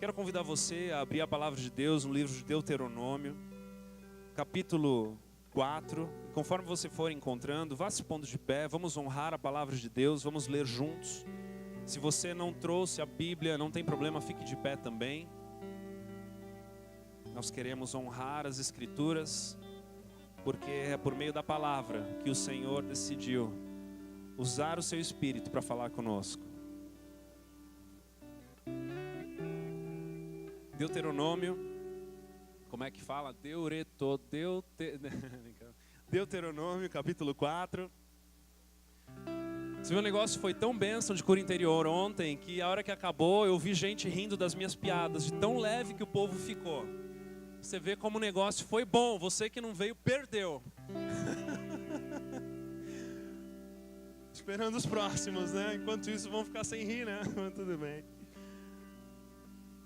Quero convidar você a abrir a palavra de Deus no livro de Deuteronômio, capítulo 4. Conforme você for encontrando, vá se pondo de pé, vamos honrar a palavra de Deus, vamos ler juntos. Se você não trouxe a Bíblia, não tem problema, fique de pé também. Nós queremos honrar as Escrituras, porque é por meio da palavra que o Senhor decidiu usar o seu Espírito para falar conosco. Deuteronômio, como é que fala? Deuteronômio, capítulo 4. Esse meu negócio foi tão bênção de cura interior ontem, que a hora que acabou eu vi gente rindo das minhas piadas, de tão leve que o povo ficou. Você vê como o negócio foi bom, você que não veio perdeu. Esperando os próximos, né? Enquanto isso vão ficar sem rir, né? Mas tudo bem.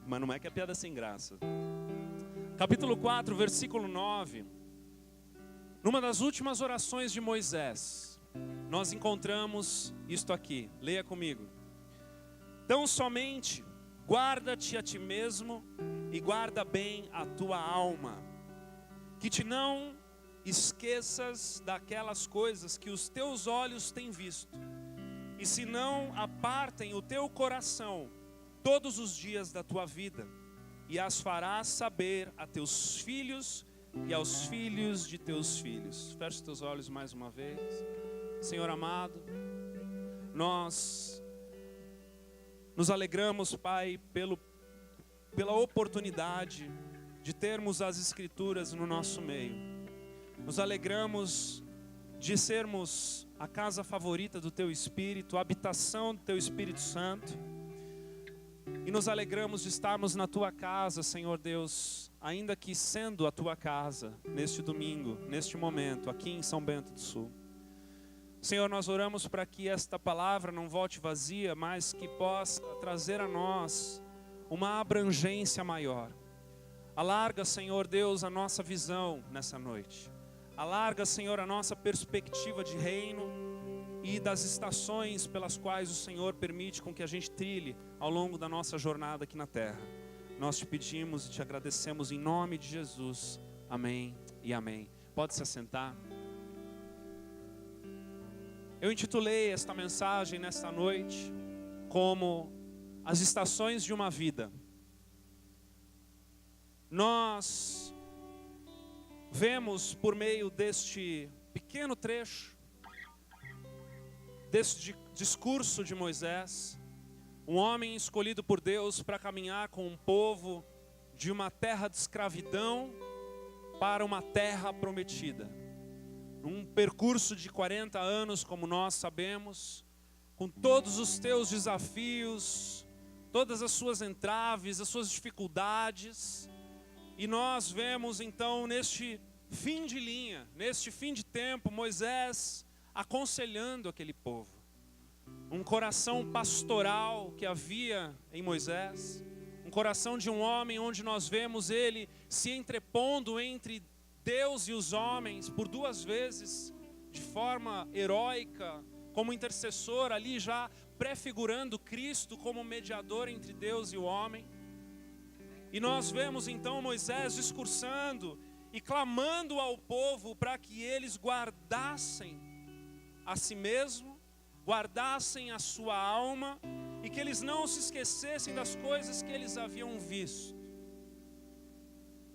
Mas não é que é piada sem graça. Capítulo 4, versículo 9. Numa das últimas orações de Moisés, nós encontramos isto aqui. Leia comigo. Tão somente guarda-te a ti mesmo e guarda bem a tua alma, que te não esqueças daquelas coisas que os teus olhos têm visto, e se não apartem o teu coração todos os dias da tua vida, e as farás saber a teus filhos e aos filhos de teus filhos. Feche os teus olhos mais uma vez. Senhor amado, nós nos alegramos, Pai, pela oportunidade de termos as Escrituras no nosso meio. Nos alegramos de sermos a casa favorita do Teu Espírito, a habitação do Teu Espírito Santo. E nos alegramos de estarmos na Tua casa, Senhor Deus, ainda que sendo a Tua casa, neste domingo, neste momento, aqui em São Bento do Sul. Senhor, nós oramos para que esta palavra não volte vazia, mas que possa trazer a nós uma abrangência maior. Alarga, Senhor Deus, a nossa visão nessa noite. Alarga, Senhor, a nossa perspectiva de reino e das estações pelas quais o Senhor permite com que a gente trilhe ao longo da nossa jornada aqui na terra. Nós te pedimos e te agradecemos em nome de Jesus. Amém e amém. Pode se assentar. Eu intitulei esta mensagem nesta noite como as estações de uma vida. Nós vemos por meio deste pequeno trecho, deste discurso de Moisés, um homem escolhido por Deus para caminhar com um povo de uma terra de escravidão para uma terra prometida. Um percurso de 40 anos, como nós sabemos, com todos os teus desafios, todas as suas entraves, as suas dificuldades. E nós vemos então neste fim de linha, neste fim de tempo, Moisés aconselhando aquele povo. Um coração pastoral que havia em Moisés, um coração de um homem onde nós vemos ele se entrepondo entre Deus e os homens por duas vezes, de forma heróica, como intercessor ali já prefigurando Cristo como mediador entre Deus e o homem. E nós vemos então Moisés discursando e clamando ao povo para que eles guardassem a si mesmo, guardassem a sua alma e que eles não se esquecessem das coisas que eles haviam visto.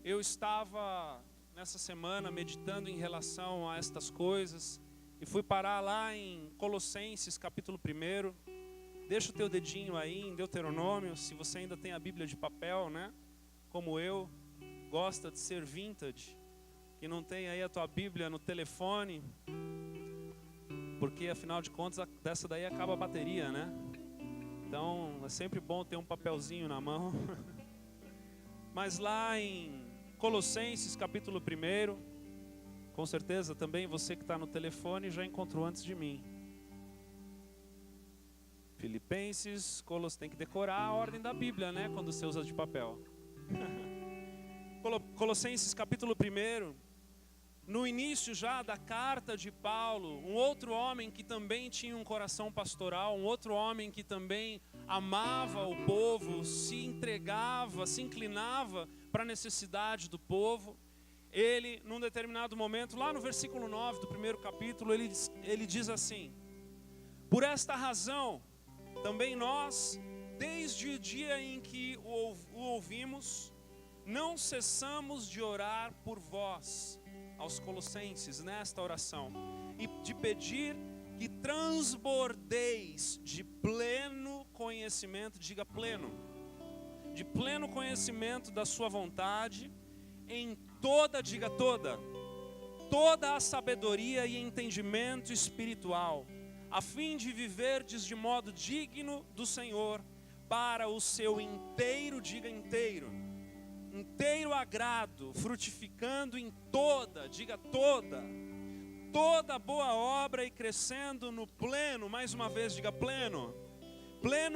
Eu estava nessa semana meditando em relação a estas coisas e fui parar lá em Colossenses capítulo 1. Deixa o teu dedinho aí em Deuteronômio, se você ainda tem a Bíblia de papel, né? Como eu, gosta de ser vintage, que não tem aí a tua Bíblia no telefone, porque afinal de contas dessa daí acaba a bateria, né? Então é sempre bom ter um papelzinho na mão. Mas lá em Colossenses capítulo 1, com certeza também você que está no telefone já encontrou antes de mim. Filipenses, tem que decorar a ordem da Bíblia, né? Quando você usa de papel. Colossenses capítulo 1, no início já da carta de Paulo, um outro homem que também tinha um coração pastoral, um outro homem que também amava o povo, se entregava, se inclinava para a necessidade do povo. Ele, num determinado momento, lá no versículo 9 do primeiro capítulo, ele diz assim: por esta razão, também nós, desde o dia em que o ouvimos, não cessamos de orar por vós, aos Colossenses, nesta oração, e de pedir que transbordeis de pleno conhecimento, diga pleno, de pleno conhecimento da sua vontade, em toda, diga toda a sabedoria e entendimento espiritual, a fim de viverdes de modo digno do Senhor, para o seu inteiro, diga inteiro agrado, frutificando em toda, diga toda boa obra e crescendo no pleno, mais uma vez diga pleno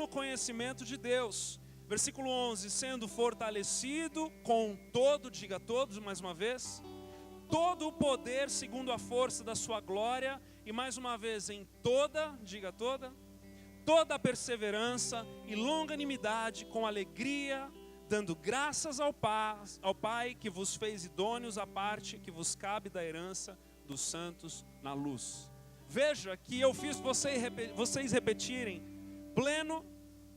conhecimento de Deus. Versículo 11, sendo fortalecido com todo, diga todos mais uma vez, todo o poder segundo a força da sua glória, e mais uma vez em toda, diga toda a perseverança e longanimidade com alegria, dando graças ao Pai que vos fez idôneos à parte que vos cabe da herança dos santos na luz. Veja que eu fiz vocês repetirem pleno,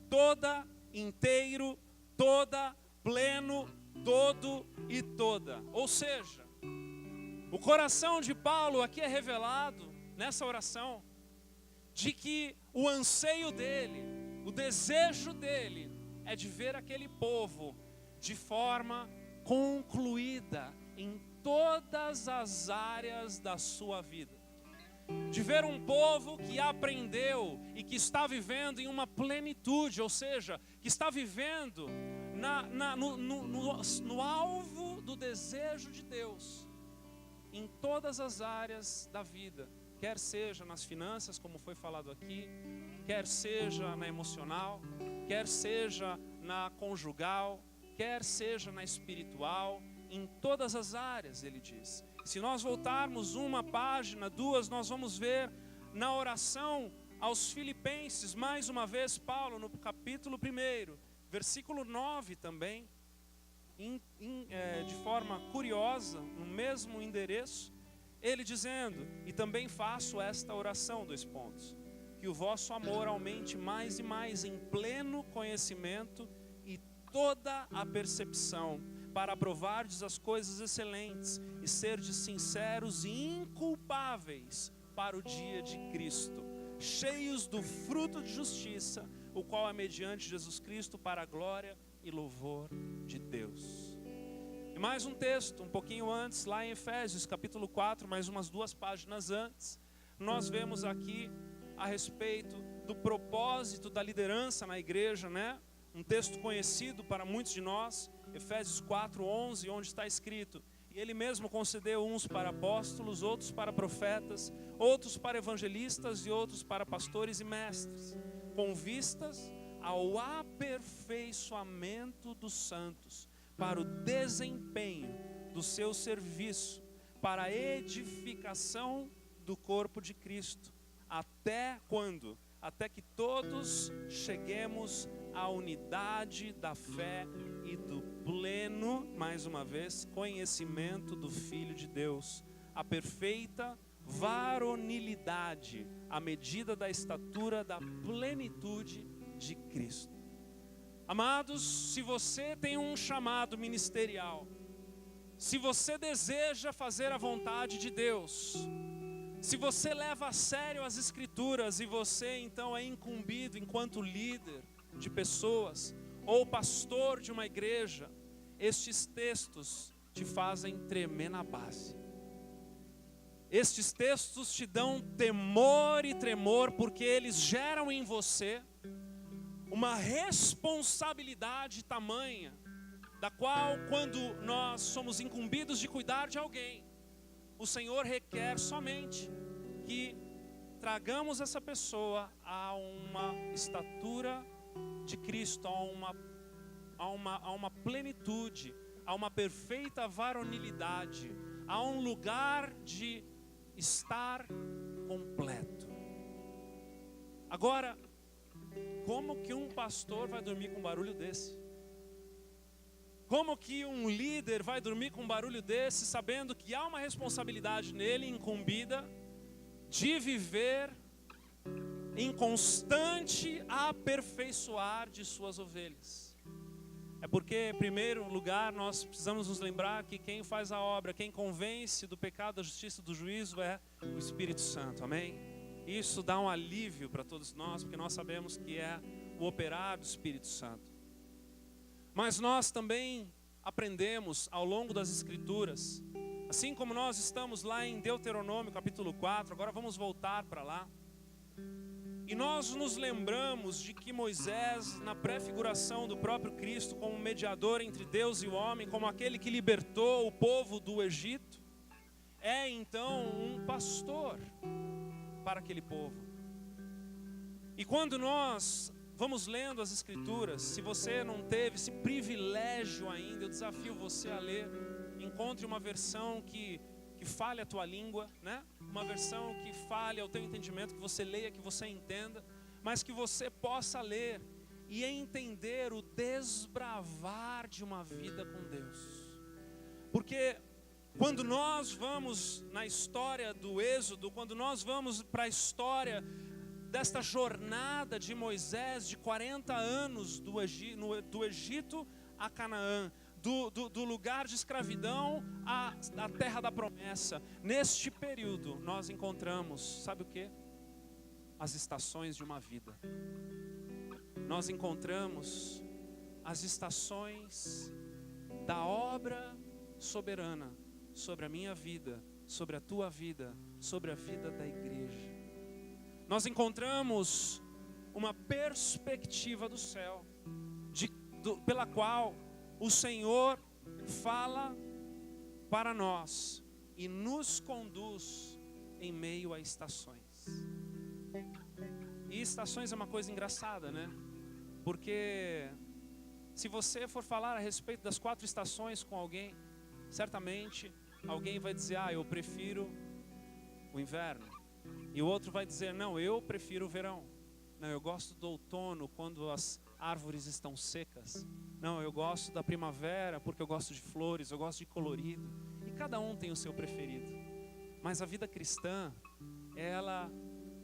toda, inteiro, toda, pleno, todo e toda. Ou seja, o coração de Paulo aqui é revelado nessa oração, de que o anseio dele, o desejo dele, é de ver aquele povo de forma concluída em todas as áreas da sua vida. De ver um povo que aprendeu e que está vivendo em uma plenitude, ou seja, que está vivendo no alvo do desejo de Deus, em todas as áreas da vida, quer seja nas finanças, como foi falado aqui, quer seja na emocional, quer seja na conjugal, quer seja na espiritual, em todas as áreas, ele diz. Se nós voltarmos uma página, duas, nós vamos ver na oração aos Filipenses, mais uma vez Paulo, no capítulo 1, versículo 9 também, de forma curiosa, no mesmo endereço, ele dizendo: e também faço esta oração, 2 pontos, que o vosso amor aumente mais e mais em pleno conhecimento e toda a percepção, para aprovardes as coisas excelentes e serdes sinceros e inculpáveis para o dia de Cristo, cheios do fruto de justiça, o qual é mediante Jesus Cristo para a glória e louvor de Deus. E mais um texto, um pouquinho antes, lá em Efésios, capítulo 4, mais umas 2 páginas antes, nós vemos aqui a respeito do propósito da liderança na igreja, né? Um texto conhecido para muitos de nós, Efésios 4:11, onde está escrito: e ele mesmo concedeu uns para apóstolos, outros para profetas, outros para evangelistas e outros para pastores e mestres, com vistas ao aperfeiçoamento dos santos, para o desempenho do seu serviço, para a edificação do corpo de Cristo, até quando? Até que todos cheguemos à unidade da fé e do pleno, mais uma vez, conhecimento do Filho de Deus, a perfeita varonilidade, à medida da estatura da plenitude de Cristo. Amados, se você tem um chamado ministerial, se você deseja fazer a vontade de Deus, se você leva a sério as Escrituras e você então é incumbido enquanto líder de pessoas ou pastor de uma igreja, estes textos te fazem tremer na base. Estes textos te dão temor e tremor, porque eles geram em você uma responsabilidade tamanha, da qual, quando nós somos incumbidos de cuidar de alguém, o Senhor requer somente que tragamos essa pessoa a uma estatura de Cristo, a uma plenitude, a uma perfeita varonilidade, a um lugar de estar completo. Agora, como que um pastor vai dormir com um barulho desse? Como que um líder vai dormir com um barulho desse, sabendo que há uma responsabilidade nele incumbida de viver em constante aperfeiçoar de suas ovelhas? É porque, em primeiro lugar, nós precisamos nos lembrar que quem faz a obra, quem convence do pecado, da justiça e do juízo é o Espírito Santo, amém? Isso dá um alívio para todos nós, porque nós sabemos que é o operar do Espírito Santo. Mas nós também aprendemos ao longo das Escrituras, assim como nós estamos lá em Deuteronômio capítulo 4, agora vamos voltar para lá. E nós nos lembramos de que Moisés, na prefiguração do próprio Cristo, como mediador entre Deus e o homem, como aquele que libertou o povo do Egito, é então um pastor para aquele povo. E quando nós vamos lendo as Escrituras, se você não teve esse privilégio ainda, eu desafio você a ler. Encontre uma versão que fale a tua língua, né? Uma versão que fale ao teu entendimento, que você leia, que você entenda, mas que você possa ler e entender o desbravar de uma vida com Deus. Porque quando nós vamos na história do Êxodo, quando nós vamos para a história desta jornada de Moisés de 40 anos do Egito a Canaã, do lugar de escravidão à terra da promessa, neste período nós encontramos, sabe o que? As estações de uma vida. Nós encontramos as estações da obra soberana sobre a minha vida, sobre a tua vida, sobre a vida da igreja. Nós encontramos uma perspectiva do céu, pela qual o Senhor fala para nós e nos conduz em meio a estações. E estações é uma coisa engraçada, né? Porque se você for falar a respeito das 4 estações com alguém, certamente alguém vai dizer, eu prefiro o inverno. E o outro vai dizer, não, eu prefiro o verão. Não, eu gosto do outono, quando as árvores estão secas. Não, eu gosto da primavera, porque eu gosto de flores, eu gosto de colorido. E cada um tem o seu preferido. Mas a vida cristã, ela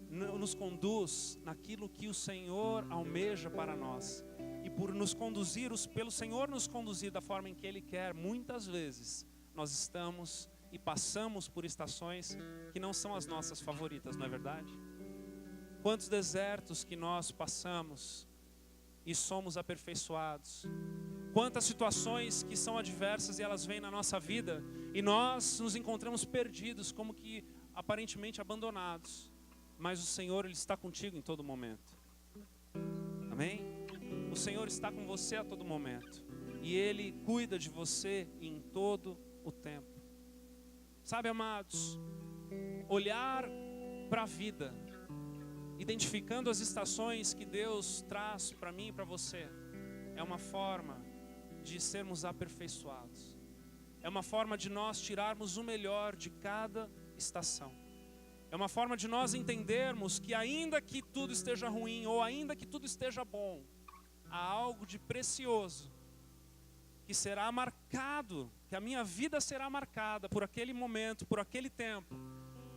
nos conduz naquilo que o Senhor almeja para nós. E por nos conduzir, pelo Senhor nos conduzir da forma em que Ele quer, muitas vezes nós estamos e passamos por estações que não são as nossas favoritas, não é verdade? Quantos desertos que nós passamos e somos aperfeiçoados. Quantas situações que são adversas e elas vêm na nossa vida e nós nos encontramos perdidos, como que aparentemente abandonados. Mas o Senhor, Ele está contigo em todo momento. Amém? O Senhor está com você a todo momento. E Ele cuida de você em todo o tempo. Sabe, amados, olhar para a vida, identificando as estações que Deus traz para mim e para você, é uma forma de sermos aperfeiçoados. É uma forma de nós tirarmos o melhor de cada estação. É uma forma de nós entendermos que ainda que tudo esteja ruim ou ainda que tudo esteja bom, há algo de precioso que será marcado, que a minha vida será marcada por aquele momento, por aquele tempo,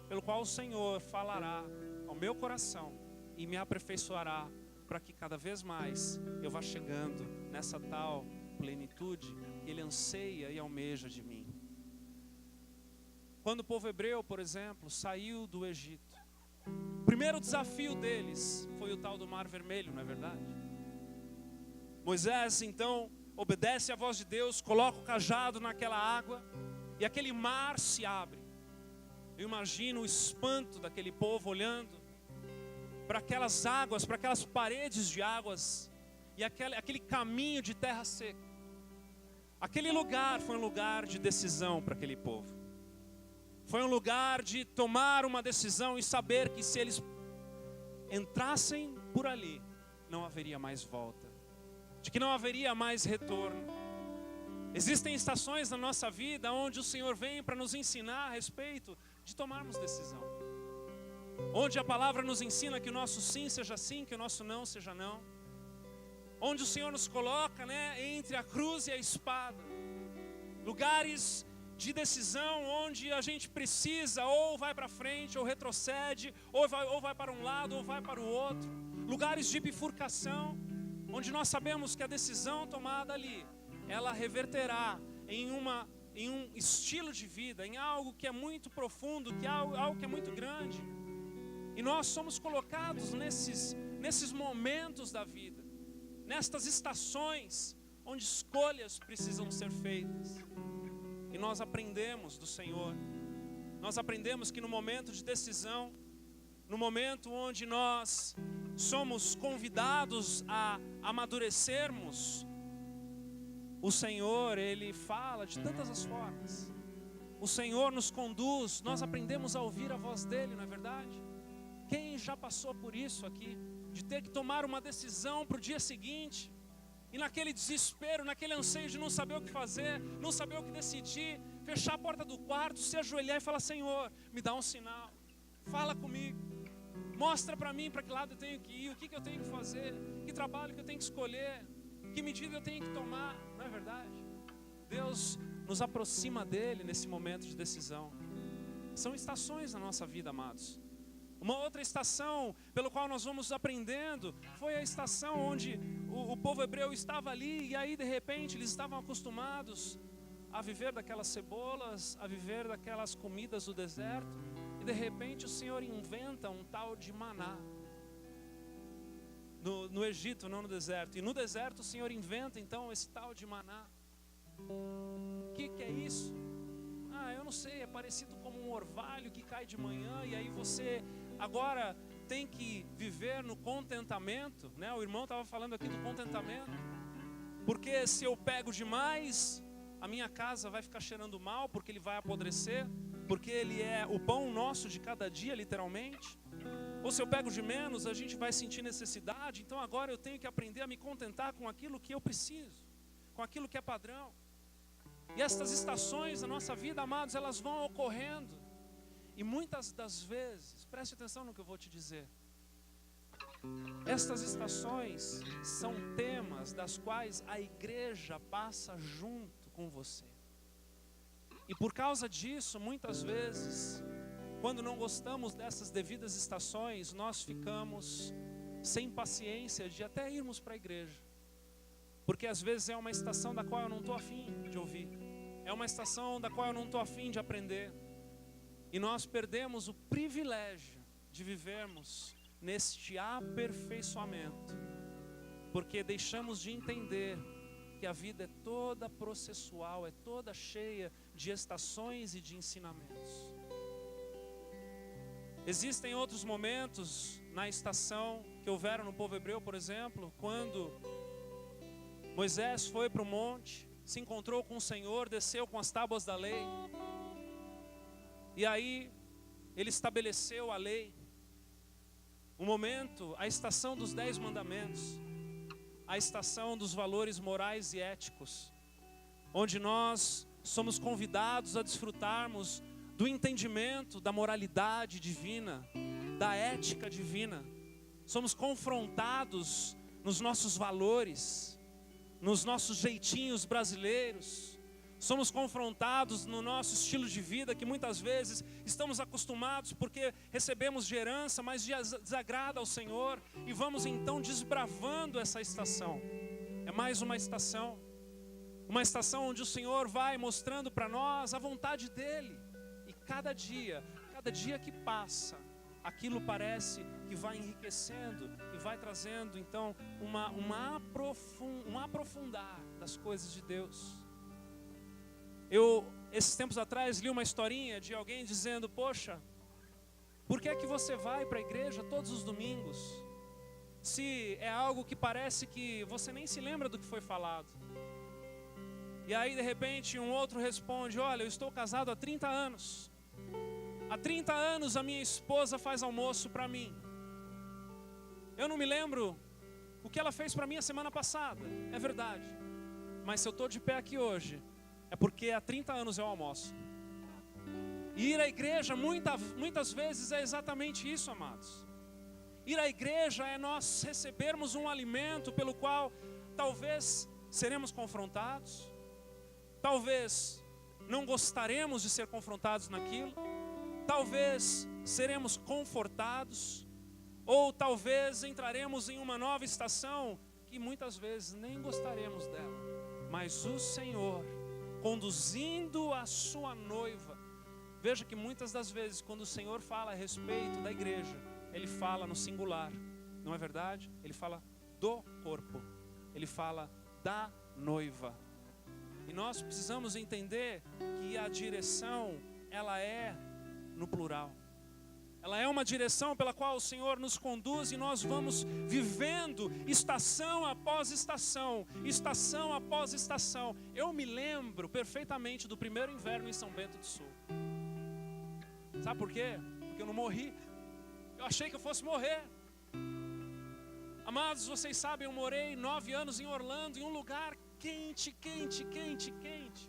pelo qual o Senhor falará ao meu coração e me aperfeiçoará para que cada vez mais eu vá chegando nessa tal plenitude que Ele anseia e almeja de mim. Quando o povo hebreu, por exemplo, saiu do Egito, o primeiro desafio deles foi o tal do Mar Vermelho, não é verdade? Moisés então obedece à voz de Deus, coloca o cajado naquela água e aquele mar se abre. Eu imagino o espanto daquele povo olhando para aquelas águas, para aquelas paredes de águas e aquele caminho de terra seca. Aquele lugar foi um lugar de decisão para aquele povo. Foi um lugar de tomar uma decisão e saber que se eles entrassem por ali, não haveria mais volta. De que não haveria mais retorno. Existem estações na nossa vida onde o Senhor vem para nos ensinar a respeito de tomarmos decisão. Onde a palavra nos ensina que o nosso sim seja sim, que o nosso não seja não. Onde o Senhor nos coloca, entre a cruz e a espada. Lugares de decisão onde a gente precisa ou vai para frente ou retrocede, ou vai para um lado ou vai para o outro. Lugares de bifurcação, onde nós sabemos que a decisão tomada ali, ela reverterá em um estilo de vida, em algo que é muito profundo, que é algo que é muito grande. E nós somos colocados nesses momentos da vida, nestas estações onde escolhas precisam ser feitas. E nós aprendemos do Senhor. Nós aprendemos que no momento de decisão, no momento onde nós somos convidados a amadurecermos, o Senhor, Ele fala de tantas as formas. O Senhor nos conduz, nós aprendemos a ouvir a voz dEle, não é verdade? Quem já passou por isso aqui? De ter que tomar uma decisão para o dia seguinte, e naquele desespero, naquele anseio de não saber o que fazer, não saber o que decidir, fechar a porta do quarto, se ajoelhar e falar: Senhor, me dá um sinal, fala comigo, mostra para mim para que lado eu tenho que ir, o que eu tenho que fazer, que trabalho que eu tenho que escolher, que medida eu tenho que tomar, não é verdade? Deus nos aproxima dEle nesse momento de decisão. São estações na nossa vida, amados. Uma outra estação pelo qual nós vamos aprendendo foi a estação onde o povo hebreu estava ali, e aí de repente eles estavam acostumados a viver daquelas cebolas, a viver daquelas comidas do deserto, e de repente o Senhor inventa um tal de maná. No Egito, não no deserto. E no deserto o Senhor inventa então esse tal de maná. O que é isso? Eu não sei, é parecido como um orvalho que cai de manhã, e aí você agora tem que viver no contentamento, O irmão estava falando aqui do contentamento, porque se eu pego demais, a minha casa vai ficar cheirando mal, porque ele vai apodrecer, porque ele é o pão nosso de cada dia, literalmente. Ou se eu pego de menos, a gente vai sentir necessidade. Então agora eu tenho que aprender a me contentar com aquilo que eu preciso, com aquilo que é padrão. E estas estações da nossa vida, amados, elas vão ocorrendo. E muitas das vezes, preste atenção no que eu vou te dizer, estas estações são temas das quais a igreja passa junto com você. E por causa disso, muitas vezes, quando não gostamos dessas devidas estações, nós ficamos sem paciência de até irmos para a igreja. Porque às vezes é uma estação da qual eu não estou afim de ouvir. É uma estação da qual eu não estou afim de aprender. E nós perdemos o privilégio de vivermos neste aperfeiçoamento. Porque deixamos de entender que a vida é toda processual, é toda cheia de estações e de ensinamentos. Existem outros momentos na estação que houveram no povo hebreu, por exemplo, quando Moisés foi para o monte, se encontrou com o Senhor, desceu com as tábuas da lei. E aí, ele estabeleceu a lei. O momento, a estação dos 10 mandamentos. A estação dos valores morais e éticos. Onde nós somos convidados a desfrutarmos do entendimento da moralidade divina, da ética divina. Somos confrontados nos nossos valores, nos nossos jeitinhos brasileiros. Somos confrontados no nosso estilo de vida, que muitas vezes estamos acostumados porque recebemos de herança, mas desagrada ao Senhor, e vamos então desbravando essa estação. É mais uma estação onde o Senhor vai mostrando para nós a vontade dEle, e cada dia que passa, aquilo parece que vai enriquecendo e vai trazendo então um aprofundar das coisas de Deus. Eu, esses tempos atrás, li uma historinha de alguém dizendo: poxa, por que é que você vai para a igreja todos os domingos, se é algo que parece que você nem se lembra do que foi falado? E aí de repente um outro responde: olha, eu estou casado há 30 anos. Há 30 anos a minha esposa faz almoço para mim. Eu não me lembro o que ela fez para mim a semana passada, é verdade. Mas se eu estou de pé aqui hoje, é porque há 30 anos eu almoço. E ir à igreja muitas vezes é exatamente isso, amados. Ir à igreja é nós recebermos um alimento pelo qual talvez seremos confrontados, talvez não gostaremos de ser confrontados naquilo, talvez seremos confortados, ou talvez entraremos em uma nova estação que muitas vezes nem gostaremos dela, mas o Senhor conduzindo a sua noiva. Veja que muitas das vezes quando o Senhor fala a respeito da igreja, Ele fala no singular, não é verdade? Ele fala do corpo, Ele fala da noiva. E nós precisamos entender que a direção, ela é no plural. Ela é uma direção pela qual o Senhor nos conduz e nós vamos vivendo estação após estação, estação após estação. Eu me lembro perfeitamente do primeiro inverno em São Bento do Sul. Sabe por quê? Porque eu não morri. Eu achei que eu fosse morrer. Amados, vocês sabem, eu morei 9 anos em Orlando, em um lugar quente, quente, quente, quente.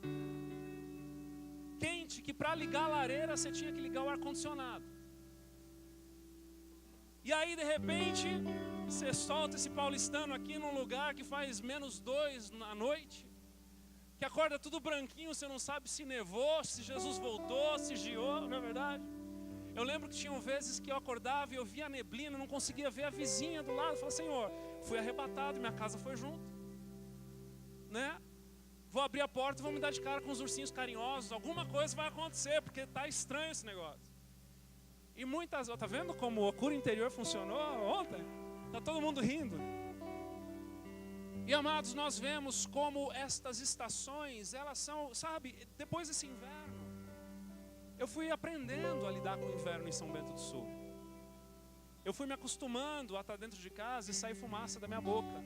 Quente, que para ligar a lareira você tinha que ligar o ar-condicionado. E aí, de repente, você solta esse paulistano aqui num lugar que faz -2 na noite, que acorda tudo branquinho, você não sabe se nevou, se Jesus voltou, se giou, não é verdade? Eu lembro que tinham vezes que eu acordava e eu via a neblina, não conseguia ver a vizinha do lado. Eu falei, Senhor, fui arrebatado, minha casa foi junto, né? Vou abrir a porta e vou me dar de cara com os ursinhos carinhosos, alguma coisa vai acontecer, porque está estranho esse negócio. E muitas, tá vendo como a cura interior funcionou ontem? Está todo mundo rindo. E amados, nós vemos como estas estações, elas são, sabe, depois desse inverno, eu fui aprendendo a lidar com o inverno em São Bento do Sul. Eu fui me acostumando a estar dentro de casa e sair fumaça da minha boca.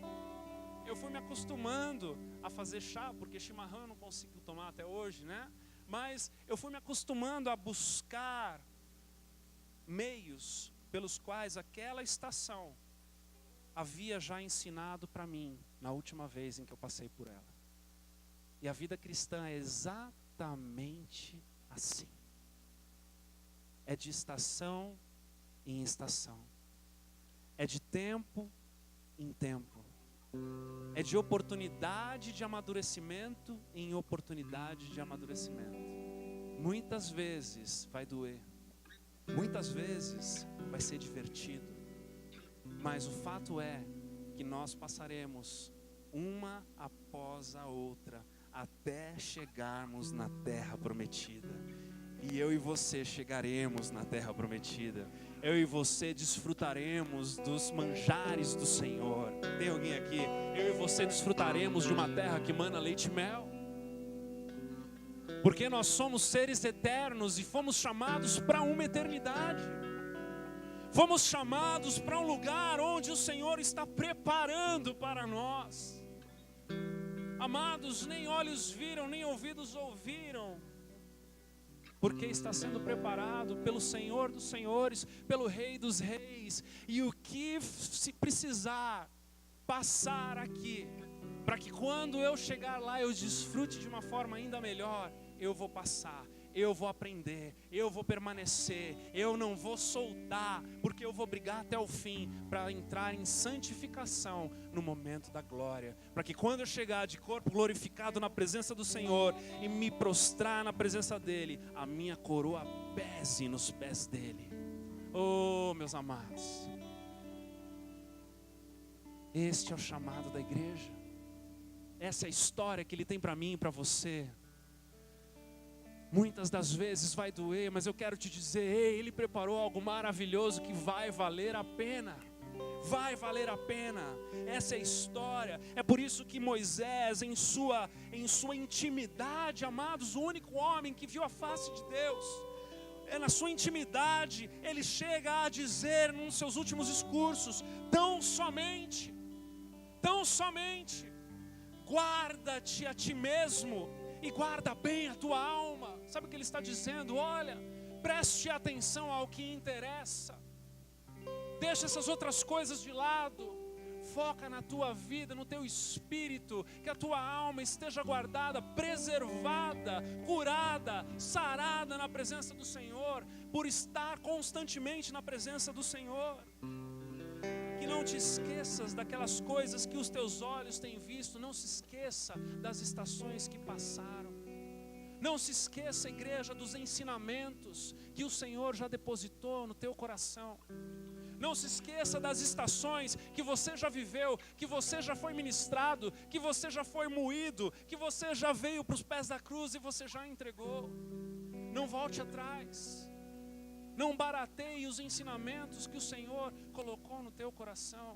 Eu fui me acostumando a fazer chá, porque chimarrão eu não consigo tomar até hoje, né? Mas eu fui me acostumando a buscar meios pelos quais aquela estação havia já ensinado para mim na última vez em que eu passei por ela. E a vida cristã é exatamente assim. É de estação em estação. É de tempo em tempo. É de oportunidade de amadurecimento em oportunidade de amadurecimento. Muitas vezes vai doer. Muitas vezes vai ser divertido. Mas o fato é que nós passaremos uma após a outra até chegarmos na terra prometida. E eu e você chegaremos na terra prometida. Eu e você desfrutaremos dos manjares do Senhor. Tem alguém aqui? Eu e você desfrutaremos de uma terra que mana leite e mel. Porque nós somos seres eternos e fomos chamados para uma eternidade. Fomos chamados para um lugar onde o Senhor está preparando para nós. Amados, nem olhos viram, nem ouvidos ouviram. Porque está sendo preparado pelo Senhor dos Senhores, pelo Rei dos Reis. E o que se precisar passar aqui, para que quando eu chegar lá eu desfrute de uma forma ainda melhor, eu vou passar, eu vou aprender, eu vou permanecer, eu não vou soltar, porque eu vou brigar até o fim para entrar em santificação no momento da glória, para que quando eu chegar de corpo glorificado na presença do Senhor e me prostrar na presença dEle, a minha coroa pese nos pés dEle. Oh, meus amados, este é o chamado da igreja, essa é a história que Ele tem para mim e para você. Muitas das vezes vai doer, mas eu quero te dizer, ei, Ele preparou algo maravilhoso que vai valer a pena. Vai valer a pena. Essa é a história. É por isso que Moisés, em sua intimidade, amados, o único homem que viu a face de Deus, na sua intimidade, ele chega a dizer nos seus últimos discursos, tão somente, guarda-te a ti mesmo e guarda bem a tua alma. Sabe o que ele está dizendo? Olha, preste atenção ao que interessa. Deixa essas outras coisas de lado. Foca na tua vida, no teu espírito, que a tua alma esteja guardada, preservada, curada, sarada na presença do Senhor, por estar constantemente na presença do Senhor. Que não te esqueças daquelas coisas que os teus olhos têm visto, não se esqueça das estações que passaram. Não se esqueça, igreja, dos ensinamentos que o Senhor já depositou no teu coração. Não se esqueça das estações que você já viveu, que você já foi ministrado, que você já foi moído, que você já veio para os pés da cruz e você já entregou. Não volte atrás. Não barateie os ensinamentos que o Senhor colocou no teu coração.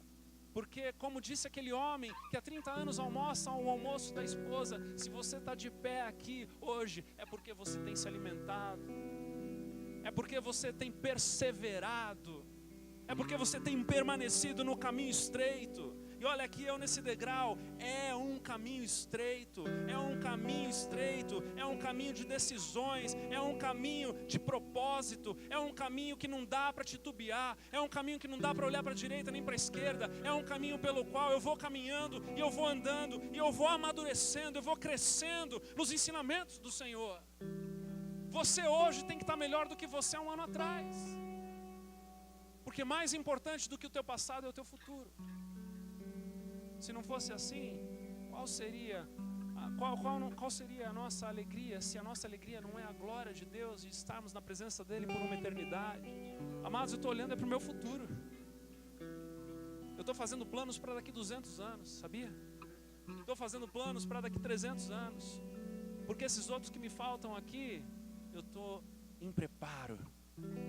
Porque, como disse aquele homem que há 30 anos almoça ao almoço da esposa, se você está de pé aqui hoje, é porque você tem se alimentado, é porque você tem perseverado, é porque você tem permanecido no caminho estreito. E olha aqui, eu nesse degrau, é um caminho estreito, é um caminho estreito, é um caminho de decisões, é um caminho de propósito, é um caminho que não dá para titubear, é um caminho que não dá para olhar para a direita nem para a esquerda, é um caminho pelo qual eu vou caminhando, e eu vou andando, e eu vou amadurecendo, eu vou crescendo nos ensinamentos do Senhor. Você hoje tem que estar melhor do que você há um ano atrás, porque mais importante do que o teu passado é o teu futuro. Se não fosse assim, qual seria a nossa alegria, se a nossa alegria não é a glória de Deus e estarmos na presença dEle por uma eternidade? Amados, eu estou olhando para o meu futuro. Eu estou fazendo planos para daqui 200 anos, sabia? Estou fazendo planos para daqui 300 anos. Porque esses outros que me faltam aqui, eu estou em preparo,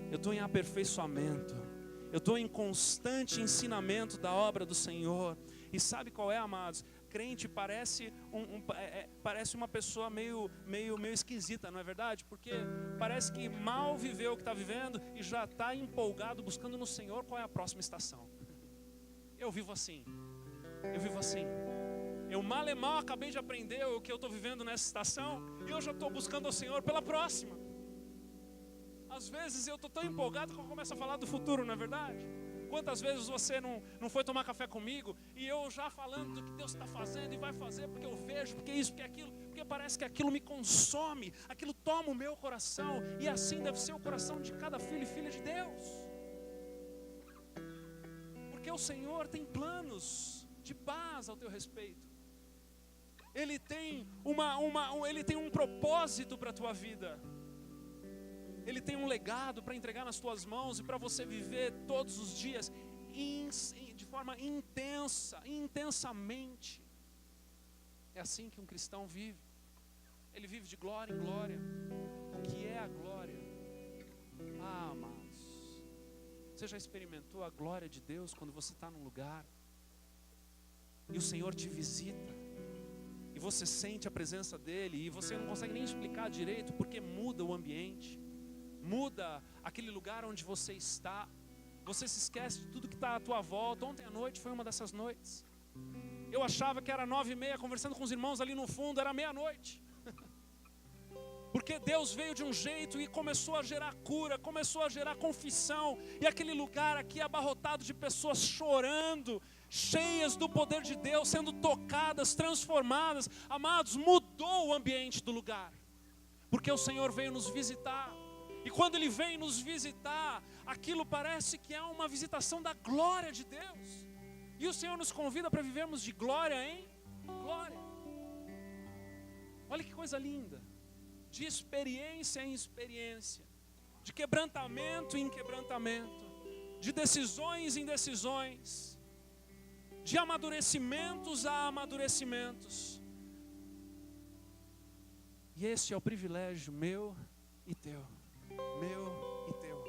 eu estou em aperfeiçoamento, eu estou em constante ensinamento da obra do Senhor. E sabe qual é, amados? Crente parece uma pessoa meio esquisita, não é verdade? Porque parece que mal viveu o que está vivendo e já está empolgado buscando no Senhor qual é a próxima estação. Eu vivo assim. Eu mal e mal acabei de aprender o que eu estou vivendo nessa estação e eu já estou buscando ao Senhor pela próxima. Às vezes eu estou tão empolgado que eu começo a falar do futuro, não é verdade? Quantas vezes você não foi tomar café comigo e eu já falando do que Deus está fazendo e vai fazer porque eu vejo, porque isso, porque aquilo, porque parece que aquilo me consome, aquilo toma o meu coração, e assim deve ser o coração de cada filho e filha de Deus. Porque o Senhor tem planos de paz ao teu respeito. Ele tem Ele tem um propósito para a tua vida. Ele tem um legado para entregar nas tuas mãos e para você viver todos os dias de forma intensamente. É assim que um cristão vive. Ele vive de glória em glória. O que é a glória? Ah, amados, você já experimentou a glória de Deus quando você está num lugar e o Senhor te visita e você sente a presença dEle e você não consegue nem explicar direito porque muda o ambiente, muda aquele lugar onde você está. Você se esquece de tudo que está à tua volta. Ontem à noite foi uma dessas noites. Eu achava que era 9h30, conversando com os irmãos ali no fundo, era meia-noite. Porque Deus veio de um jeito e começou a gerar cura, começou a gerar confissão. E aquele lugar aqui abarrotado de pessoas chorando, cheias do poder de Deus, sendo tocadas, transformadas. Amados, mudou o ambiente do lugar, porque o Senhor veio nos visitar. E quando Ele vem nos visitar, aquilo parece que é uma visitação da glória de Deus. E o Senhor nos convida para vivermos de glória em glória. Olha que coisa linda. De experiência em experiência. De quebrantamento em quebrantamento. De decisões em decisões. De amadurecimentos a amadurecimentos. E esse é o privilégio meu e teu. Meu e teu.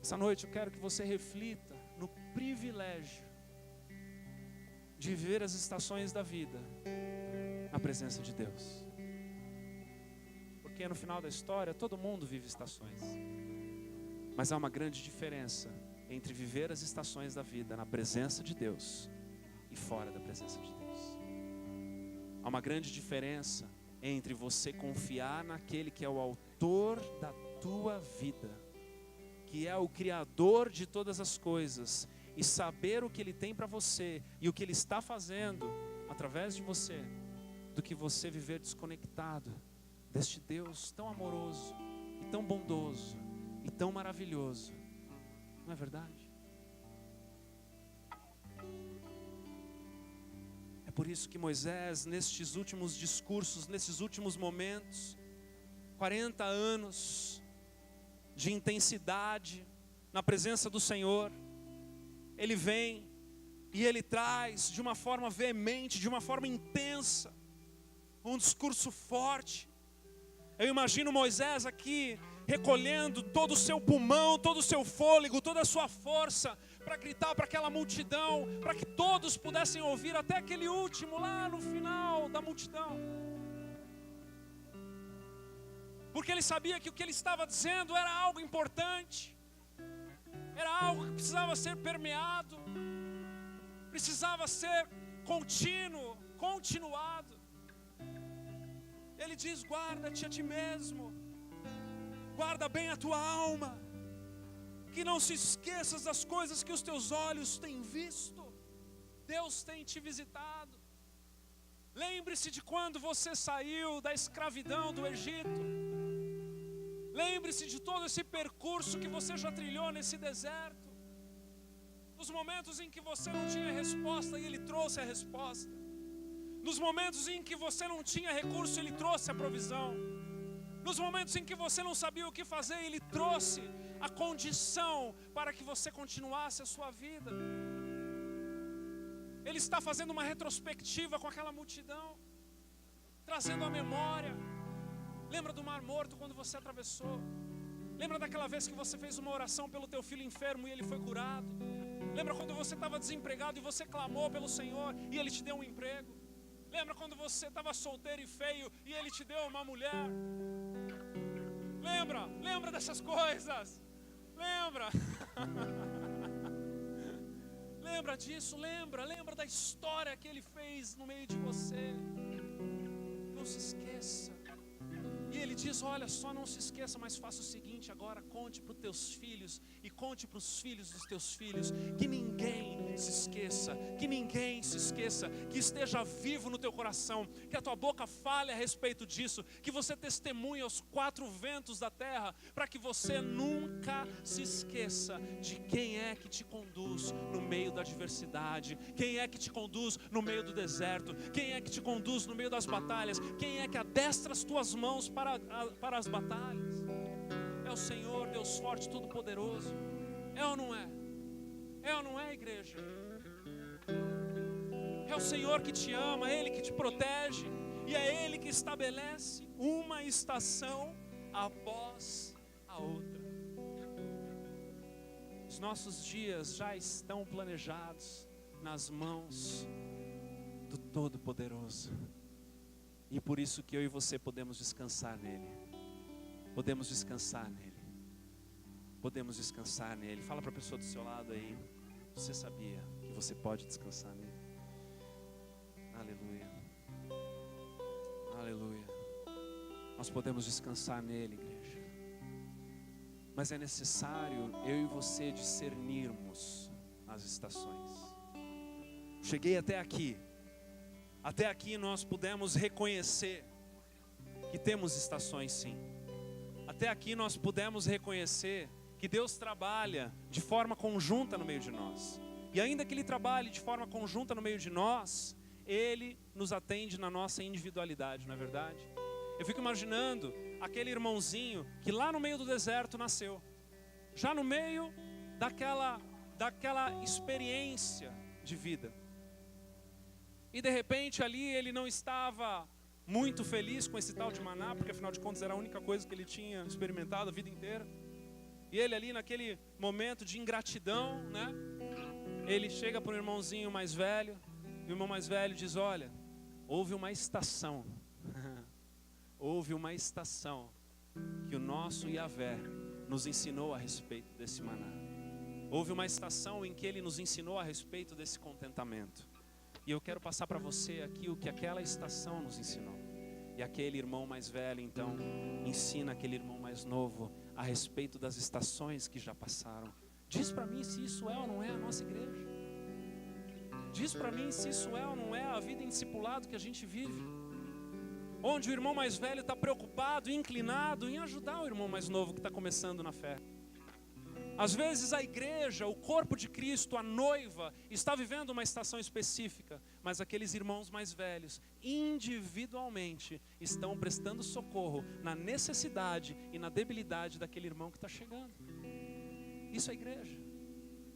Essa noite eu quero que você reflita no privilégio de viver as estações da vida na presença de Deus. Porque no final da história todo mundo vive estações, mas há uma grande diferença entre viver as estações da vida na presença de Deus e fora da presença de Deus. Há uma grande diferença entre você confiar naquele que é o autor da tua vida, que é o Criador de todas as coisas, e saber o que Ele tem para você e o que Ele está fazendo através de você, do que você viver desconectado deste Deus tão amoroso e tão bondoso e tão maravilhoso. Não é verdade? É por isso que Moisés, nestes últimos discursos, nesses últimos momentos, 40 anos de intensidade na presença do Senhor, ele vem e ele traz de uma forma veemente, de uma forma intensa, um discurso forte. Eu imagino Moisés aqui recolhendo todo o seu pulmão, todo o seu fôlego, toda a sua força para gritar para aquela multidão, para que todos pudessem ouvir, até aquele último lá no final da multidão. Porque ele sabia que o que ele estava dizendo era algo importante, era algo que precisava ser permeado, precisava ser contínuo, continuado. Ele diz: guarda-te a ti mesmo, guarda bem a tua alma, que não se esqueças das coisas que os teus olhos têm visto. Deus tem te visitado. Lembre-se de quando você saiu da escravidão do Egito. Lembre-se de todo esse percurso que você já trilhou nesse deserto. Nos momentos em que você não tinha resposta e Ele trouxe a resposta. Nos momentos em que você não tinha recurso, Ele trouxe a provisão. Nos momentos em que você não sabia o que fazer, Ele trouxe a condição para que você continuasse a sua vida. Ele está fazendo uma retrospectiva com aquela multidão, trazendo a memória. Lembra do Mar Morto quando você atravessou? Lembra daquela vez que você fez uma oração pelo teu filho enfermo e ele foi curado? Lembra quando você estava desempregado e você clamou pelo Senhor e Ele te deu um emprego? Lembra quando você estava solteiro e feio e Ele te deu uma mulher? Lembra dessas coisas? Lembra? Lembra disso? Lembra da história que Ele fez no meio de você. Não se esqueça. E Ele diz: olha só, não se esqueça, mas faça o seguinte agora, conte para os teus filhos e conte para os filhos dos teus filhos, que ninguém se esqueça, que esteja vivo no teu coração, que a tua boca fale a respeito disso, que você testemunhe aos quatro ventos da terra, para que você nunca se esqueça de quem é que te conduz no meio da adversidade, quem é que te conduz no meio do deserto, quem é que te conduz no meio das batalhas, quem é que adestra as tuas mãos para as batalhas. É o Senhor, Deus forte, todo-poderoso. É ou não é? É ou não é, igreja? É o Senhor que te ama, é Ele que te protege, e é Ele que estabelece uma estação após a outra. Os nossos dias já estão planejados nas mãos do Todo-Poderoso. E por isso que eu e você podemos descansar nele. Podemos descansar nele. Podemos descansar nele. Fala para a pessoa do seu lado aí: você sabia que você pode descansar nele? Aleluia. Aleluia. Nós podemos descansar nele, igreja. Mas é necessário eu e você discernirmos as estações. Cheguei até aqui. Até aqui nós pudemos reconhecer que temos estações, sim. Até aqui nós pudemos reconhecer que Deus trabalha de forma conjunta no meio de nós. E ainda que Ele trabalhe de forma conjunta no meio de nós, Ele nos atende na nossa individualidade, não é verdade? Eu fico imaginando aquele irmãozinho que lá no meio do deserto nasceu, já no meio daquela experiência de vida. E de repente ali ele não estava muito feliz com esse tal de maná, porque afinal de contas era a única coisa que ele tinha experimentado a vida inteira. E ele ali naquele momento de ingratidão, né? Ele chega para o irmãozinho mais velho, e o irmão mais velho diz: olha, houve uma estação, houve uma estação que o nosso Yahvé nos ensinou a respeito desse maná. Houve uma estação em que Ele nos ensinou a respeito desse contentamento. E eu quero passar para você aqui o que aquela estação nos ensinou. E aquele irmão mais velho, então, ensina aquele irmão mais novo a respeito das estações que já passaram Diz para mim se isso é ou não é a nossa igreja. Diz para mim se isso é ou não é a vida em discipulado que a gente vive. Onde o irmão mais velho está preocupado e inclinado em ajudar o irmão mais novo que está começando na fé. Às vezes a igreja, o corpo de Cristo, a noiva, está vivendo uma estação específica, mas aqueles irmãos mais velhos, individualmente, estão prestando socorro na necessidade e na debilidade daquele irmão que está chegando. Isso é igreja.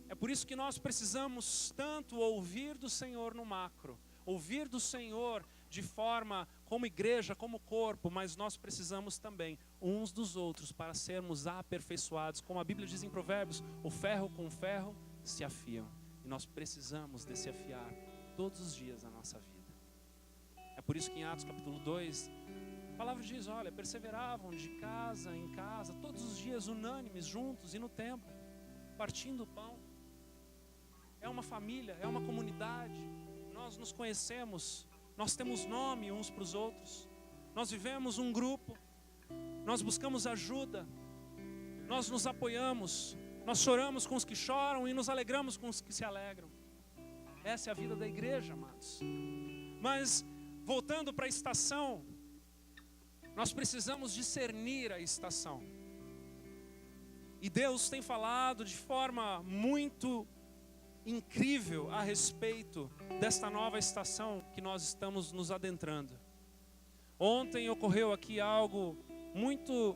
É por isso que nós precisamos tanto ouvir do Senhor no macro, ouvir do Senhor de forma como igreja, como corpo, mas nós precisamos também uns dos outros para sermos aperfeiçoados. Como a Bíblia diz em Provérbios, o ferro com o ferro se afiam. E nós precisamos desse afiar todos os dias da nossa vida. É por isso que em Atos capítulo 2, a palavra diz, olha, perseveravam de casa em casa, todos os dias unânimes, juntos e no templo, partindo o pão. É uma família, é uma comunidade, nós nos conhecemos, nós temos nome uns para os outros, nós vivemos um grupo, nós buscamos ajuda, nós nos apoiamos, nós choramos com os que choram e nos alegramos com os que se alegram. Essa é a vida da igreja, amados. Mas, voltando para a estação, nós precisamos discernir a estação. E Deus tem falado de forma muito incrível a respeito desta nova estação que nós estamos nos adentrando. Ontem ocorreu aqui algo muito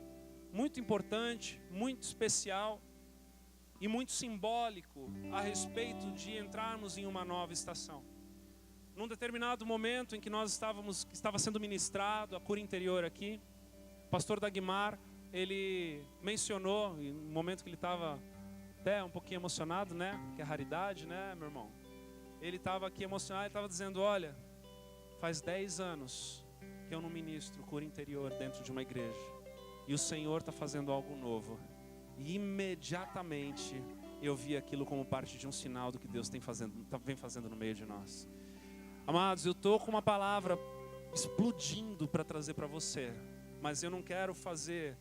importante, muito especial e muito simbólico a respeito de entrarmos em uma nova estação. Num determinado momento em que estava sendo ministrado a cura interior aqui, o pastor Dagmar, ele mencionou, no momento que ele estava até um pouquinho emocionado, né? Que é raridade, né, meu irmão? Ele estava aqui emocionado, ele estava dizendo, olha, faz 10 anos que eu não ministro cura interior dentro de uma igreja. E o Senhor está fazendo algo novo. E imediatamente eu vi aquilo como parte de um sinal do que Deus vem fazendo no meio de nós. Amados, eu estou com uma palavra explodindo para trazer para você. Mas eu não quero fazer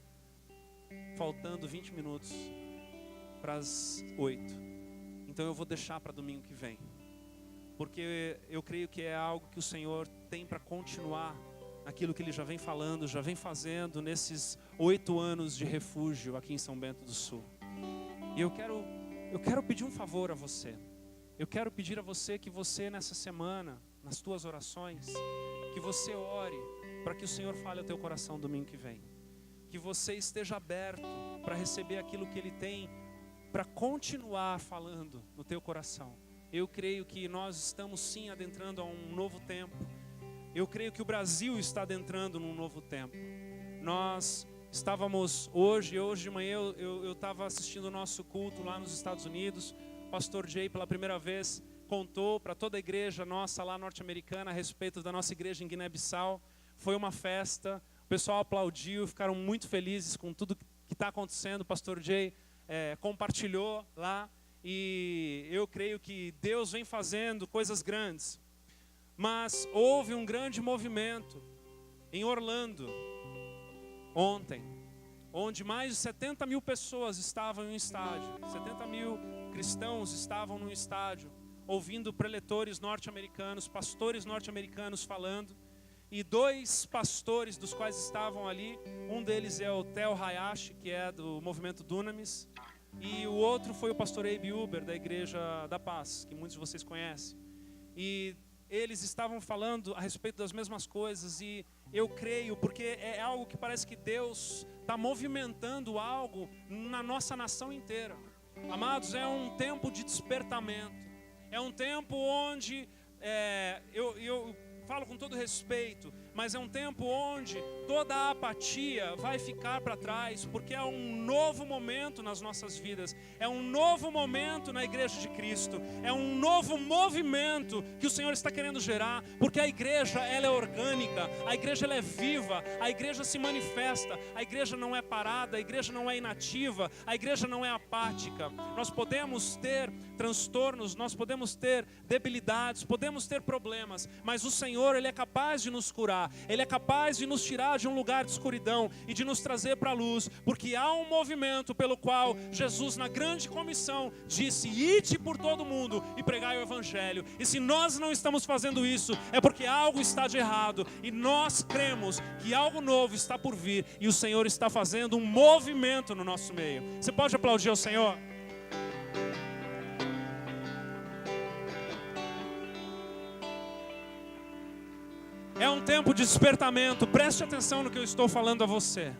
faltando 20 minutos para as 8. Então eu vou deixar para domingo que vem. Porque eu creio que é algo que o Senhor tem para continuar aquilo que Ele já vem falando, já vem fazendo nesses 8 anos de refúgio aqui em São Bento do Sul. E eu quero pedir um favor a você. Eu quero pedir a você que você nessa semana, nas tuas orações, que você ore para que o Senhor fale ao teu coração domingo que vem. Que você esteja aberto para receber aquilo que Ele tem para continuar falando no teu coração. Eu creio que nós estamos sim adentrando a um novo tempo. Eu creio que o Brasil está adentrando num novo tempo. Nós estávamos hoje de manhã eu estava assistindo o nosso culto lá nos Estados Unidos. O pastor Jay pela primeira vez contou para toda a igreja nossa lá norte-americana a respeito da nossa igreja em Guiné-Bissau. Foi uma festa, o pessoal aplaudiu, ficaram muito felizes com tudo que está acontecendo. O pastor Jay compartilhou lá e eu creio que Deus vem fazendo coisas grandes. Mas houve um grande movimento em Orlando ontem, onde mais de 70 mil pessoas estavam em um estádio, 70 mil cristãos estavam num estádio, ouvindo preletores norte-americanos, pastores norte-americanos falando. E 2 pastores dos quais estavam ali, um deles é o Theo Hayashi, que é do movimento Dunamis, e o outro foi o pastor Abe Uber, da Igreja da Paz, que muitos de vocês conhecem. E eles estavam falando a respeito das mesmas coisas, e eu creio, porque é algo que parece que Deus está movimentando algo na nossa nação inteira. Amados, é um tempo de despertamento, é um tempo onde eu falo com todo respeito, mas é um tempo onde toda a apatia vai ficar para trás, porque é um novo momento nas nossas vidas, é um novo momento na igreja de Cristo, é um novo movimento que o Senhor está querendo gerar, porque a igreja ela é orgânica, a igreja ela é viva, a igreja se manifesta, a igreja não é parada, a igreja não é inativa, a igreja não é apática. Nós podemos ter transtornos, nós podemos ter debilidades, podemos ter problemas, mas o Senhor ele é capaz de nos curar. lugar. Ele é capaz de nos tirar de um lugar de escuridão e de nos trazer para a luz, porque há um movimento pelo qual Jesus, na grande comissão, disse: ide por todo mundo e pregai o evangelho. E se nós não estamos fazendo isso, é porque algo está de errado, e nós cremos que algo novo está por vir, e o Senhor está fazendo um movimento no nosso meio. Você pode aplaudir ao Senhor? É um tempo de despertamento, preste atenção no que eu estou falando a você.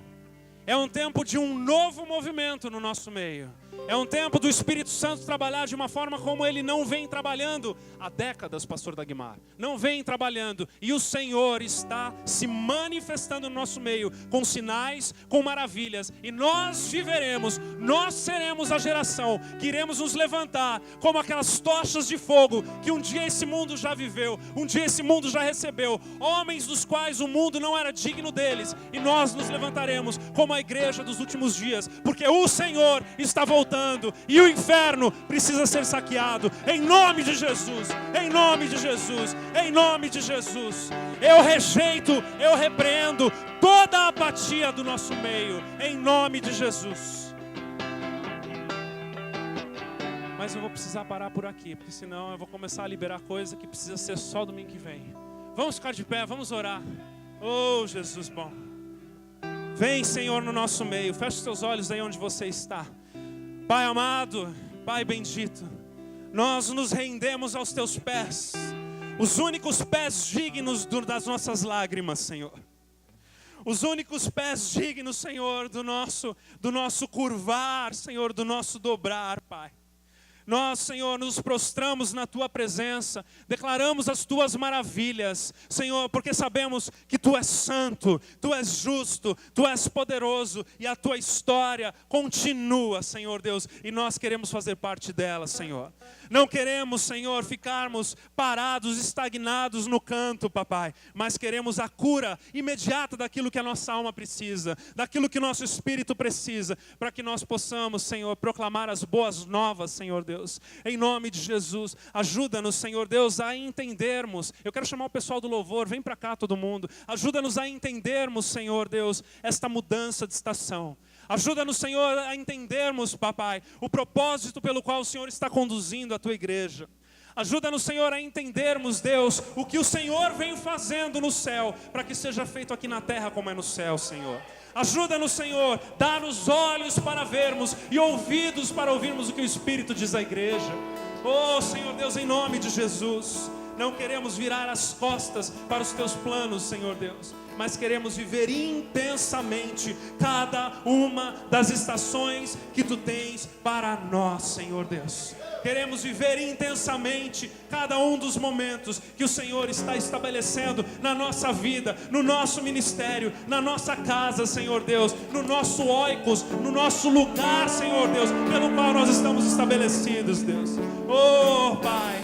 É um tempo de um novo movimento no nosso meio. É um tempo do Espírito Santo trabalhar de uma forma como Ele não vem trabalhando há décadas, pastor Dagmar. Não vem trabalhando. E o Senhor está se manifestando no nosso meio, com sinais, com maravilhas. E nós viveremos, nós seremos a geração que iremos nos levantar como aquelas tochas de fogo que um dia esse mundo já viveu, um dia esse mundo já recebeu. Homens dos quais o mundo não era digno deles. E nós nos levantaremos como a igreja dos últimos dias, porque o Senhor está voltando e o inferno precisa ser saqueado, em nome de Jesus, em nome de Jesus, em nome de Jesus. Eu rejeito, eu repreendo toda a apatia do nosso meio, em nome de Jesus. Mas eu vou precisar parar por aqui, porque senão eu vou começar a liberar coisa que precisa ser só domingo que vem. Vamos ficar de pé, vamos orar. Oh, Jesus bom. Vem, Senhor, no nosso meio. Feche os seus olhos aí onde você está. Pai amado, Pai bendito, nós nos rendemos aos teus pés, os únicos pés dignos das nossas lágrimas, Senhor. Os únicos pés dignos, Senhor, do nosso curvar, Senhor, do nosso dobrar, Pai. Nós, Senhor, nos prostramos na Tua presença, declaramos as Tuas maravilhas, Senhor, porque sabemos que Tu és santo, Tu és justo, Tu és poderoso, e a Tua história continua, Senhor Deus, e nós queremos fazer parte dela, Senhor. Não queremos, Senhor, ficarmos parados, estagnados no canto, papai, mas queremos a cura imediata daquilo que a nossa alma precisa, daquilo que o nosso espírito precisa, para que nós possamos, Senhor, proclamar as boas novas, Senhor Deus. Em nome de Jesus, ajuda-nos, Senhor Deus, a entendermos. Eu quero chamar o pessoal do louvor, vem para cá todo mundo. Ajuda-nos a entendermos, Senhor Deus, esta mudança de estação. Ajuda-nos, Senhor, a entendermos, papai, o propósito pelo qual o Senhor está conduzindo a Tua igreja. Ajuda-nos, Senhor, a entendermos, Deus, o que o Senhor vem fazendo no céu, para que seja feito aqui na terra como é no céu, Senhor. Ajuda-nos, Senhor, dá-nos olhos para vermos e ouvidos para ouvirmos o que o Espírito diz à igreja. Oh, Senhor Deus, em nome de Jesus, não queremos virar as costas para os Teus planos, Senhor Deus, mas queremos viver intensamente cada uma das estações que Tu tens para nós, Senhor Deus. Queremos viver intensamente cada um dos momentos que o Senhor está estabelecendo na nossa vida, no nosso ministério, na nossa casa, Senhor Deus, no nosso oikos, no nosso lugar, Senhor Deus, pelo qual nós estamos estabelecidos, Deus. Oh, Pai,